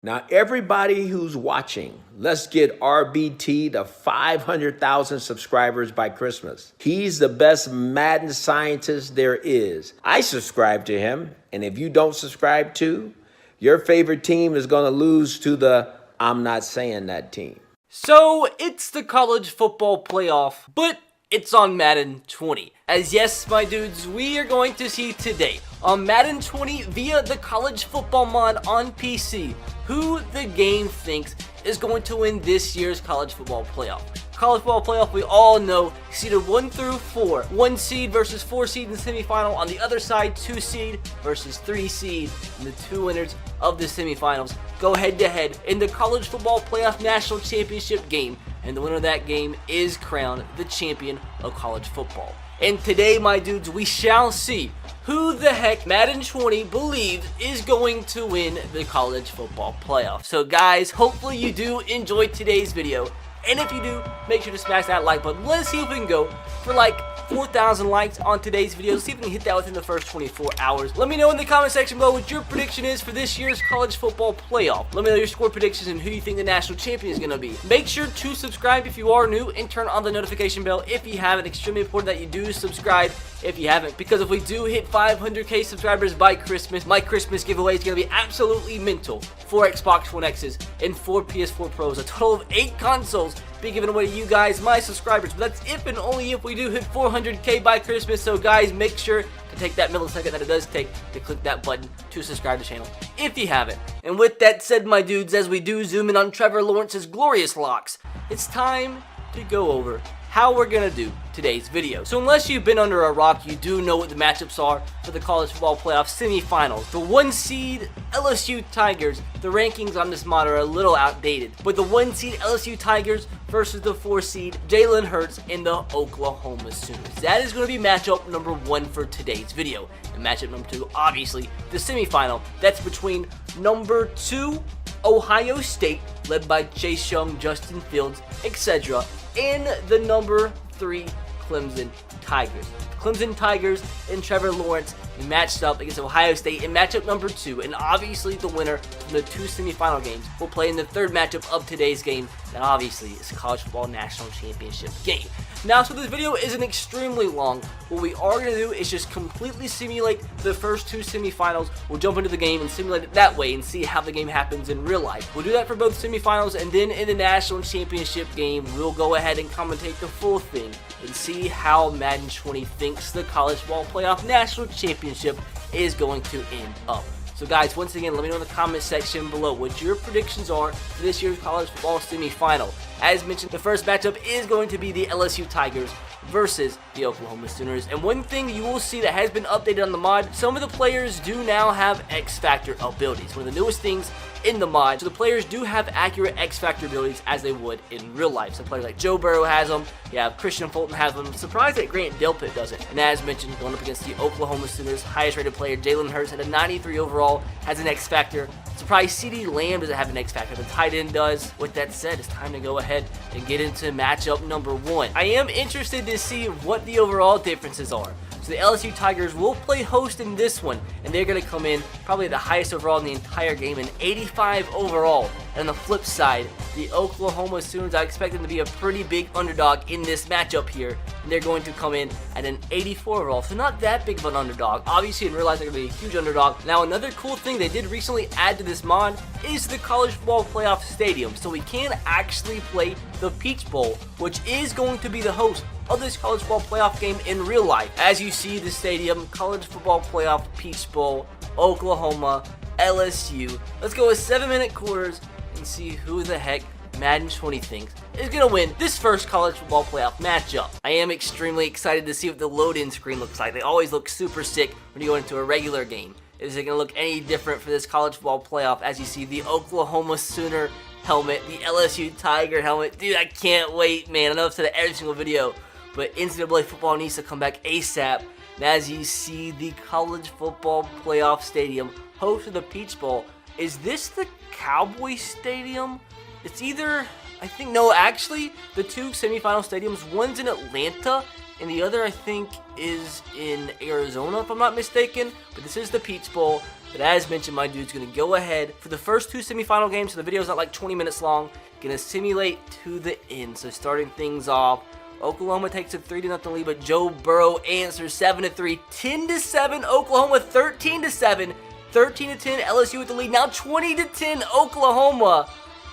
Now, everybody who's watching, let's get RBT to 500,000 subscribers by Christmas. He's the best Madden scientist there is. I subscribe to him, and if you don't subscribe to, your favorite team is going to lose to the I'm not saying that team. So, it's the college football playoff, but it's on Madden 20. As yes, my dudes, we are going to see today on Madden 20 via the college football mod on PC who the game thinks is going to win this year's college football playoff. College football playoff, we all know, seeded 1 through 4. 1 seed versus 4 seed in the semifinal. On the other side, 2 seed versus 3 seed. And the 2 winners of the semifinals go head to head in the college football playoff national championship game. And the winner of that game is crowned the champion of college football. And today, my dudes, we shall see who the heck Madden 20 believes is going to win the college football playoff. So guys, hopefully you do enjoy today's video. And if you do, make sure to smash that like button. Let's see if we can go for like 4,000 likes on today's video. Let's see if we can hit that within the first 24 hours. Let me know in the comment section below what your prediction is for this year's college football playoff. Let me know your score predictions and who you think the national champion is going to be. Make sure to subscribe if you are new and turn on the notification bell if you haven't. Extremely important that you do subscribe if you haven't, because if we do hit 500k subscribers by Christmas, my Christmas giveaway is going to be absolutely mental. 4 Xbox One X's and 4 PS4 Pros, a total of 8 consoles be given away to you guys, my subscribers. But that's if and only if we do hit 400k by Christmas. So guys, make sure to take that millisecond that it does take to click that button to subscribe to the channel if you haven't. And with that said, my dudes, as we do zoom in on Trevor Lawrence's glorious locks, it's time to go over how we're gonna do today's video. So unless you've been under a rock, you do know what the matchups are for the college football playoff semifinals. The 1 seed LSU Tigers, the rankings on this mod are a little outdated, but the 1 seed LSU Tigers versus the 4 seed Jalen Hurts and the Oklahoma Sooners. That is going to be matchup number 1 for today's video. And matchup number 2, obviously, the semifinal. That's between number 2 Ohio State, led by Chase Young, Justin Fields, etc., and the number 3 Clemson Tigers. Clemson Tigers and Trevor Lawrence matched up against Ohio State in matchup number 2, and obviously the winner from the 2 semifinal games will play in the 3rd matchup of today's game. That obviously is the college football national championship game. Now, so this video isn't extremely long. What we are going to do is just completely simulate the first 2 semifinals. We'll jump into the game and simulate it that way and see how the game happens in real life. We'll do that for both semifinals, and then in the national championship game, we'll go ahead and commentate the full thing and see how Madden 20 thinks the college football playoff national championship is going to end up. So guys, once again, let me know in the comment section below what your predictions are for this year's college football semifinal. As mentioned, the first matchup is going to be the LSU Tigers versus the Oklahoma Sooners. And one thing you will see that has been updated on the mod, some of the players do now have X Factor abilities. One of the newest things in the mod. So the players do have accurate X Factor abilities as they would in real life. So players like Joe Burrow has them. You have Christian Fulton has them. Surprised that Grant Delpit doesn't. And as mentioned, going up against the Oklahoma Sooners, highest rated player Jalen Hurts at a 93 overall has an X Factor. Surprised CeeDee Lamb doesn't have an X Factor. The tight end does. With that said, it's time to go ahead and get into matchup number 1. I am interested to see what the overall differences are. So the LSU Tigers will play host in this one, and they're going to come in probably the highest overall in the entire game, an 85 overall. And on the flip side, the Oklahoma Sooners, I expect them to be a pretty big underdog in this matchup here, and they're going to come in at an 84 overall, so not that big of an underdog. Obviously, in real life, they're going to be a huge underdog. Now, another cool thing they did recently add to this mod is the college football playoff stadium, so we can actually play the Peach Bowl, which is going to be the host of this college football playoff game in real life. As you see the stadium, college football playoff Peach Bowl, Oklahoma, LSU. Let's go with 7-minute quarters and see who the heck Madden 20 thinks is going to win this first college football playoff matchup. I am extremely excited to see what the load-in screen looks like. They always look super sick when you go into a regular game. Is it going to look any different for this college football playoff? As you see the Oklahoma Sooner helmet, the LSU Tiger helmet. Dude, I can't wait, man. I know I've said it every single video, but NCAA football needs to come back ASAP. And as you see the college football playoff stadium, host of the Peach Bowl, is this the Cowboy Stadium? It's either, I think, no, actually, the 2 semifinal stadiums, one's in Atlanta, and the other, I think, is in Arizona, if I'm not mistaken. But this is the Peach Bowl. But as mentioned, my dude's going to go ahead for the first 2 semifinal games, so the video's not like 20 minutes long. Going to simulate to the end. So starting things off, Oklahoma takes a 3-0 lead, but Joe Burrow answers 7-3, 10-7, Oklahoma 13-7, 13-10, LSU with the lead, now 20-10, Oklahoma.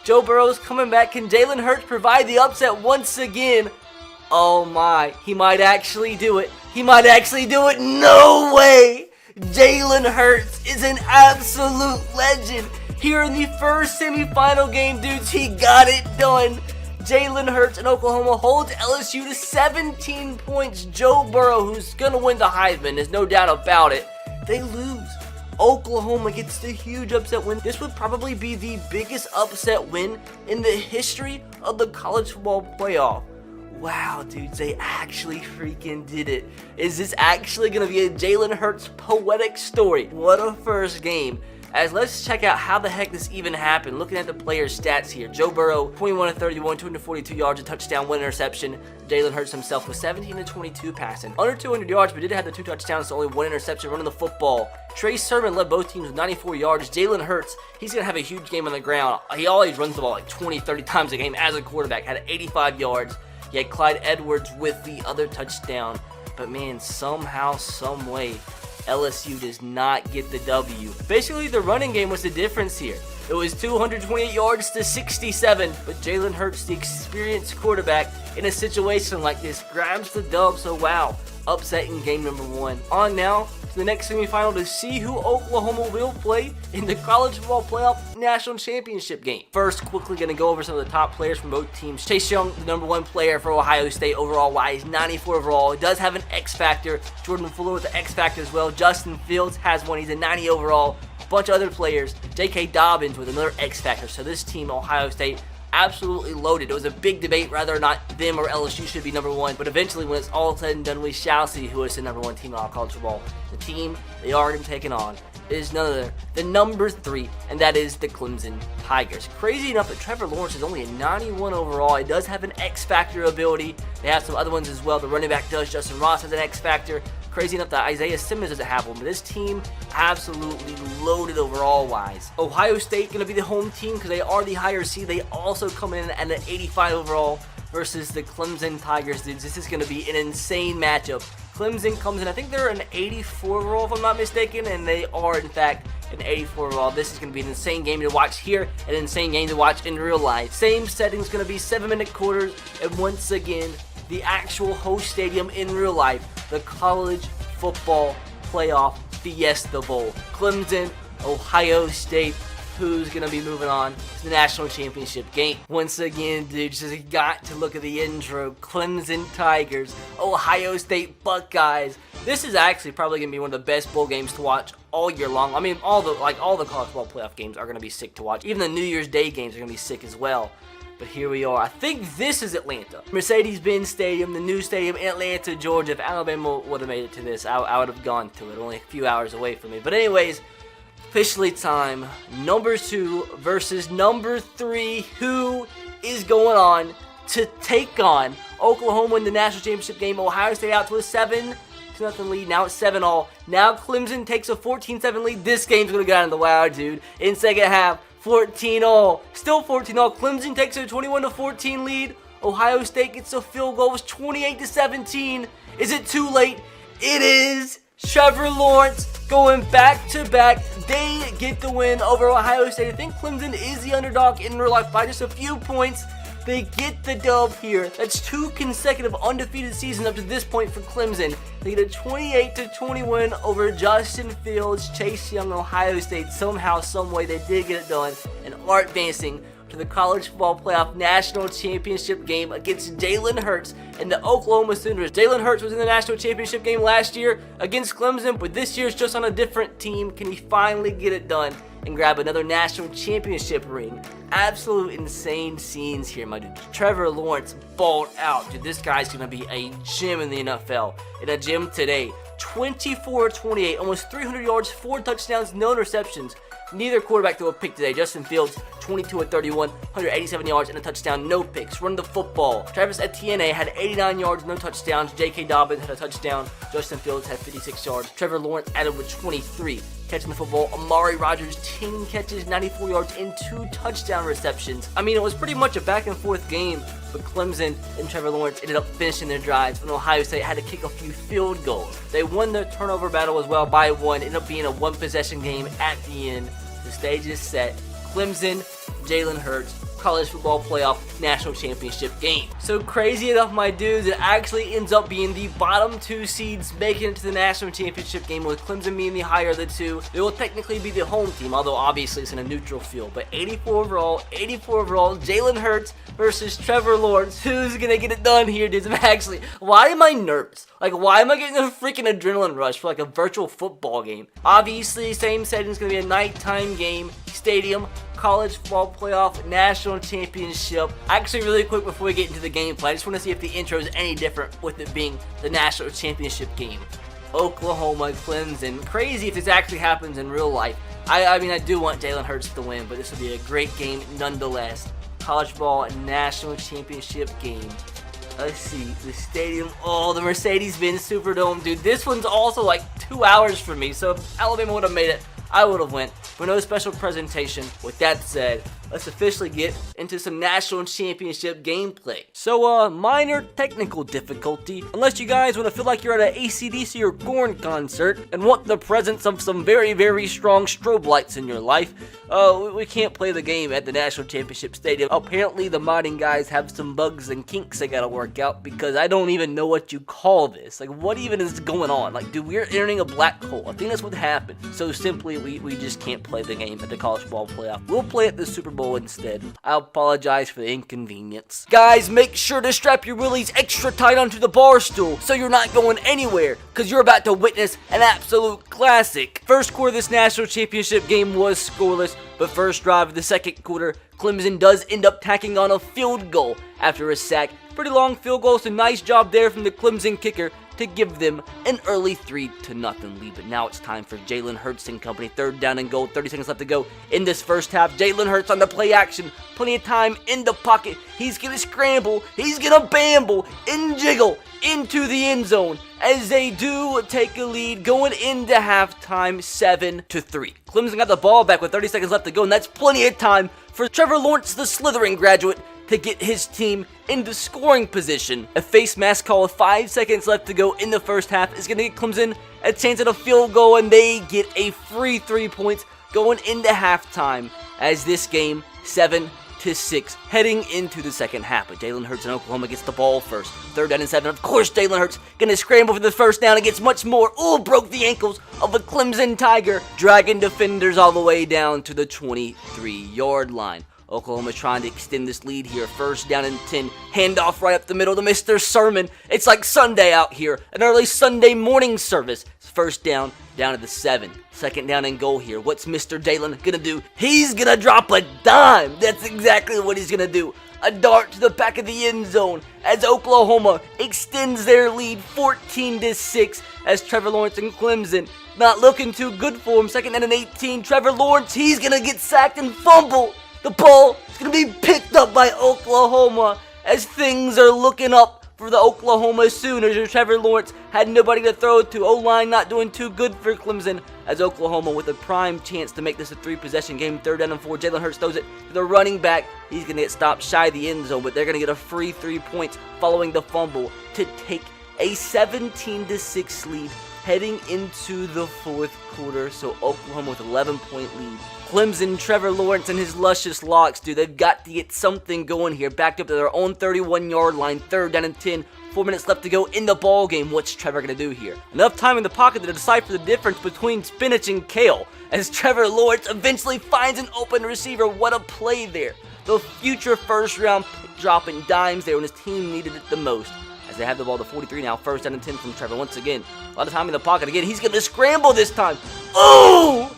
Joe Burrow's coming back. Can Jalen Hurts provide the upset once again? Oh my, he might actually do it. He might actually do it. No way! Jalen Hurts is an absolute legend. Here in the first semifinal game, dudes, he got it done. Jalen Hurts and Oklahoma holds LSU to 17 points. Joe Burrow, who's going to win the Heisman, there's no doubt about it, they lose. Oklahoma gets the huge upset win. This would probably be the biggest upset win in the history of the college football playoff. Wow, dudes, they actually freaking did it. Is this actually going to be a Jalen Hurts poetic story? What a first game. As let's check out how the heck this even happened. Looking at the players' stats here. Joe Burrow, 21-31, 242 yards, a touchdown, 1 interception. Jalen Hurts himself was 17-22 passing. Under 200 yards, but did have the 2 touchdowns, so only 1 interception running the football. Trey Sermon led both teams with 94 yards. Jalen Hurts, he's going to have a huge game on the ground. He always runs the ball like 20-30 times a game as a quarterback. Had 85 yards. He had Clyde Edwards with the other touchdown. But man, somehow, some way, LSU does not get the W. Basically, the running game was the difference here. It was 228 yards to 67, but Jalen Hurts, the experienced quarterback, in a situation like this, grabs the dub, so wow, upset in game number 1. On now to the next semifinal to see who Oklahoma will play in the college football playoff national championship game. First, quickly going to go over some of the top players from both teams. Chase Young, the number 1 player for Ohio State overall wise, 94 overall. It does have an X factor. Jordan Fuller with the X factor as well. Justin Fields has one. He's a 90 overall. A bunch of other players. J.K. Dobbins with another X factor. So this team, Ohio State, absolutely loaded. It was a big debate whether or not them or LSU should be number 1, but eventually when it's all said and done, we shall see who is the number 1 team in all college football. The team they are going to take on is none other than number 3, and that is the Clemson Tigers. Crazy enough that Trevor Lawrence is only a 91 overall. He does have an X factor ability. They have some other ones as well. The running back does. Justin Ross has an X factor. Crazy enough that Isaiah Simmons doesn't have one, but this team absolutely loaded overall wise. Ohio State going to be the home team because they are the higher seed. They also come in at an 85 overall versus the Clemson Tigers. Dudes, this is going to be an insane matchup. Clemson comes in, I think they're an 84 overall if I'm not mistaken, and they are in fact an 84 overall. This is going to be an insane game to watch here, an insane game to watch in real life. Same setting's going to be 7-minute quarters, and once again, the actual host stadium in real life, the College Football Playoff Fiesta Bowl. Clemson, Ohio State, who's going to be moving on to the national championship game. Once again, dude, just got to look at the intro. Clemson Tigers, Ohio State Buckeyes. This is actually probably going to be one of the best bowl games to watch all year long. I mean, all the college football playoff games are going to be sick to watch. Even the New Year's Day games are going to be sick as well. But here we are. I think this is Atlanta. Mercedes-Benz Stadium, the new stadium in Atlanta, Georgia. If Alabama would have made it to this, I would have gone to it. Only a few hours away from me. But anyways, officially time. Number 2 versus number 3. Who is going on to take on Oklahoma in the national championship game? Ohio State out to a 7-0 lead. Now it's 7-all. Now Clemson takes a 14-7 lead. This game's going to go down to the wire, dude. In second half, 14-all. Still 14-all. Clemson takes a 21-14 lead. Ohio State gets a field goal. It was 28-17. Is it too late? It is. Trevor Lawrence going back-to-back. They get the win over Ohio State. I think Clemson is the underdog in real life by just a few points. They get the dub here. That's 2 consecutive undefeated seasons up to this point for Clemson. They get a 28-20 win over Justin Fields, Chase Young, Ohio State. Somehow, someway, they did get it done and are advancing to the College Football Playoff National Championship game against Jalen Hurts and the Oklahoma Sooners. Jalen Hurts was in the National Championship game last year against Clemson, but this year's just on a different team. Can he finally get it done and grab another National Championship ring? Absolute insane scenes here, my dude. Trevor Lawrence balled out. Dude, this guy's going to be a gem in the NFL. In a gym today. 24-28, almost 300 yards, 4 touchdowns, no interceptions. Neither quarterback threw a pick today. Justin Fields, 22-31, 187 yards and a touchdown, no picks. Run the football. Travis Etienne had 89 yards, no touchdowns. J.K. Dobbins had a touchdown. Justin Fields had 56 yards. Trevor Lawrence added with 23. catching the football. Amari Rodgers, 10 catches, 94 yards, and 2 touchdown receptions. I mean, it was pretty much a back and forth game, but Clemson and Trevor Lawrence ended up finishing their drives, and Ohio State had to kick a few field goals. They won the turnover battle as well by 1. Ended up being a 1-possession game at the end. The stage is set. Clemson, Jalen Hurts, college football playoff national championship game. So crazy enough, my dudes, it actually ends up being the bottom 2 seeds making it to the national championship game, with Clemson being the higher of the 2. They will technically be the home team, although obviously it's in a neutral field. But 84 overall, Jalen Hurts versus Trevor Lawrence. Who's gonna get it done here, dudes? Why am I nervous? Like, why am I getting a freaking adrenaline rush for like a virtual football game? Obviously, same setting, it's gonna be a nighttime game, stadium, college football playoff national championship. Actually, really quick before we get into the gameplay, I just want to see if the intro is any different with it being the national championship game. Oklahoma, Clemson. Crazy if this actually happens in real life. I mean, I do want Jalen Hurts to win, but this will be a great game nonetheless. College ball national championship game. Let's see, the stadium. Oh, the Mercedes-Benz Superdome, dude. This one's also like 2 hours for me, so if Alabama would have made it, I would have went for no special presentation. With that said, let's officially get into some national championship gameplay. So, minor technical difficulty. Unless you guys want to feel like you're at an AC/DC or Korn concert and want the presence of some very, very strong strobe lights in your life, we can't play the game at the national championship stadium. Apparently, the modding guys have some bugs and kinks they gotta work out, because I don't even know what you call this. Like, what even is going on? Like, dude, we're entering a black hole. I think that's what happened. So simply, we just can't play the game at the college ball playoff. We'll play at the Super Bowl instead. I apologize for the inconvenience. Guys, make sure to strap your willies extra tight onto the bar stool so you're not going anywhere, because you're about to witness an absolute classic. First quarter of this national championship game was scoreless, but first drive of the second quarter, Clemson does end up tacking on a field goal after a sack. Pretty long field goal, so nice job there from the Clemson kicker to give them an early 3-0 lead. But now it's time for Jalen Hurts and company. 3rd down and goal, 30 seconds left to go in this first half. Jalen Hurts on the play action, plenty of time in the pocket. He's gonna scramble, he's gonna bamble and jiggle into the end zone as they do take a lead going into halftime, 7-3. Clemson got the ball back with 30 seconds left to go, and that's plenty of time for Trevor Lawrence, the Slytherin graduate, to get his team into scoring position. A face mask call with 5 seconds left to go in the first half is going to get Clemson a chance at a field goal, and they get a free 3 points going into halftime as this game 7-6 heading into the second half. But Jalen Hurts in Oklahoma gets the ball first. 3rd down and 7. Of course, Jalen Hurts gonna scramble for the first down and gets much more. Oh, broke the ankles of a Clemson Tiger, dragging defenders all the way down to the 23-yard line. Oklahoma trying to extend this lead here. 1st down and 10. Handoff right up the middle to Mr. Sermon. It's like Sunday out here. An early Sunday morning service. 1st down to the 7. 2nd down and goal here. What's Mr. Dalen gonna do? He's gonna drop a dime. That's exactly what he's gonna do. A dart to the back of the end zone as Oklahoma extends their lead 14-6 as Trevor Lawrence and Clemson not looking too good for him. 2nd down and 18. Trevor Lawrence, he's gonna get sacked and fumble. The ball is going to be picked up by Oklahoma as things are looking up for the Oklahoma Sooners. As Trevor Lawrence had nobody to throw to. O-line not doing too good for Clemson as Oklahoma with a prime chance to make this a 3-possession game. 3rd down and 4. Jalen Hurts throws it to the running back. He's going to get stopped shy of the end zone, but they're going to get a free 3 points following the fumble to take a 17-6 lead heading into the 4th quarter. So Oklahoma with 11-point lead. Clemson, Trevor Lawrence, and his luscious locks, dude, they've got to get something going here. Backed up to their own 31-yard line, 3rd down and 10. 4 minutes left to go in the ball game. What's Trevor going to do here? Enough time in the pocket to decipher the difference between spinach and kale as Trevor Lawrence eventually finds an open receiver. What a play there. The future first-round pick dropping dimes there when his team needed it the most. As they have the ball to 43 now, 1st down and 10 from Trevor once again. A lot of time in the pocket again. He's going to scramble this time. Oh!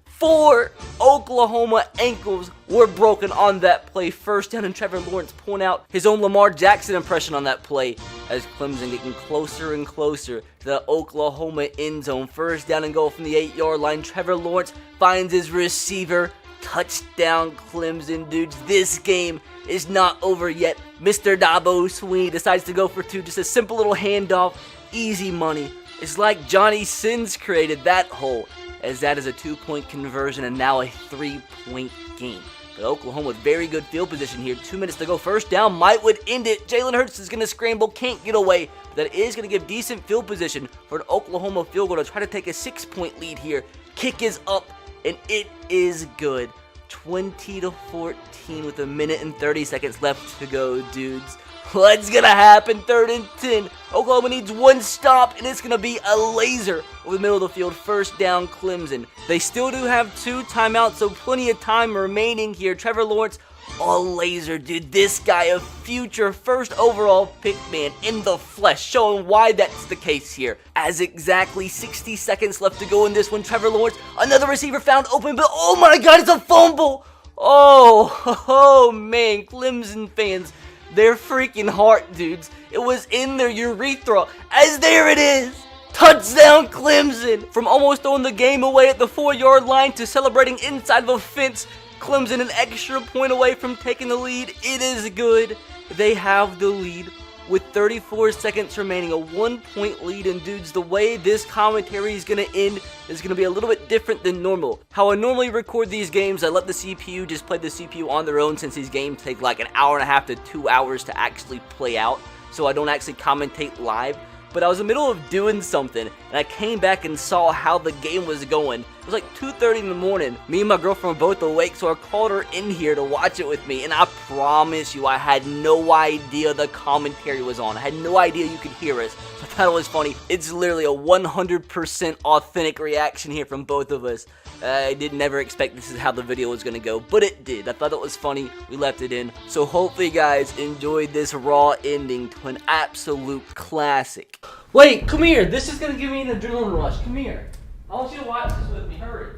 4 Oklahoma ankles were broken on that play. 1st down and Trevor Lawrence pulling out his own Lamar Jackson impression on that play as Clemson getting closer and closer to the Oklahoma end zone. 1st down and goal from the 8-yard line. Trevor Lawrence finds his receiver. Touchdown Clemson, dudes. This game is not over yet. Mr. Dabo Sweeney decides to go for 2. Just a simple little handoff. Easy money. It's like Johnny Sins created that hole, as that is a 2-point conversion and now a 3-point game. But Oklahoma with very good field position here. 2 minutes to go. First down would end it. Jalen Hurts is going to scramble, can't get away. But that is going to give decent field position for an Oklahoma field goal to try to take a 6-point lead here. Kick is up, and it is good. 20-14 with 1 minute and 30 seconds left to go, dudes. What's gonna happen? 3rd and 10. Oklahoma needs one stop, and it's gonna be a laser over the middle of the field. First down, Clemson. They still do have 2 timeouts, so plenty of time remaining here. Trevor Lawrence, a laser, dude. This guy, a future first overall pick, man, in the flesh, showing why that's the case here. As exactly 60 seconds left to go in this one, Trevor Lawrence, another receiver found open, but oh my God, it's a fumble! Oh man, Clemson fans. Their freaking heart, dudes. It was in their urethra, as there it is. Touchdown, Clemson. From almost throwing the game away at the 4-yard line to celebrating inside of a fence, Clemson an extra point away from taking the lead. It is good. They have the lead with 34 seconds remaining, a 1-point lead. And dudes, the way this commentary is going to end is going to be a little bit different than normal. How I normally record these games, I let the CPU just play the CPU on their own, since these games take like an hour and a half to 2 hours to actually play out. So I don't actually commentate live. But I was in the middle of doing something, and I came back and saw how the game was going. It was like 2:30 in the morning. Me and my girlfriend were both awake, so I called her in here to watch it with me. And I promise you, I had no idea the commentary was on. I had no idea you could hear us. So I thought it was funny. It's literally a 100% authentic reaction here from both of us. I did never expect this is how the video was going to go, but it did. I thought it was funny. We left it in. So hopefully you guys enjoyed this raw ending to an absolute classic. Wait, come here. This is going to give me an adrenaline rush. Come here. I want you to watch this with me. Hurry.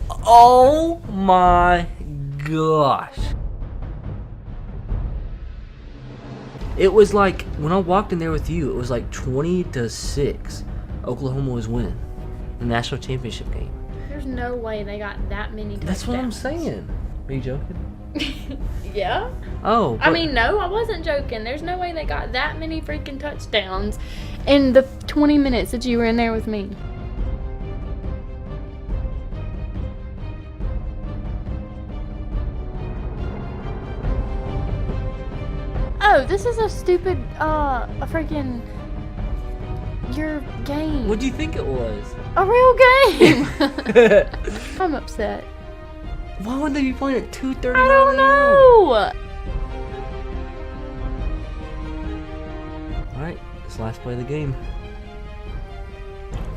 Oh my gosh. It was like, when I walked in there with you, it was like 20-6. Oklahoma was winning the national championship game. There's no way they got that many touchdowns. That's what I'm saying. Are you joking? Yeah. Oh. I mean, no, I wasn't joking. There's no way they got that many freaking touchdowns in the 20 minutes that you were in there with me. Oh, this is a stupid, a freaking, your game. What do you think it was? A real game. I'm upset. Why would they be playing at 2:30? I don't know. Alright, this last play of the game.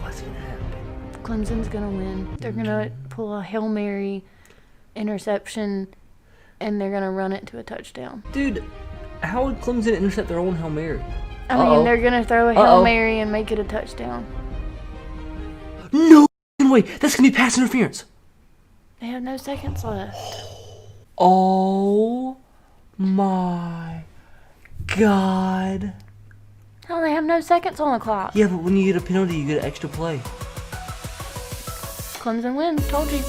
What's gonna happen? Clemson's gonna win. They're gonna pull a Hail Mary interception, and they're gonna run it to a touchdown. Dude, how would Clemson intercept their own Hail Mary? I mean, they're gonna throw a Hail Mary and make it a touchdown. No way! That's gonna be pass interference. They have no seconds left. Oh my God. No, they have no seconds on the clock. Yeah, but when you get a penalty, you get an extra play. Clemson wins. Told you.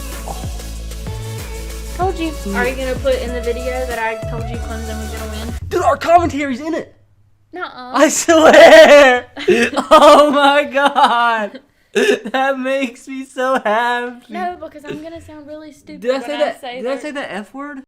Told you. Are you gonna put in the video that I told you Clemson was gonna win? Dude, our commentary's in it. Nuh-uh. I swear. Oh my God. That makes me so happy. No, because I'm gonna sound really stupid Did I when say I that? say Did I say that F word?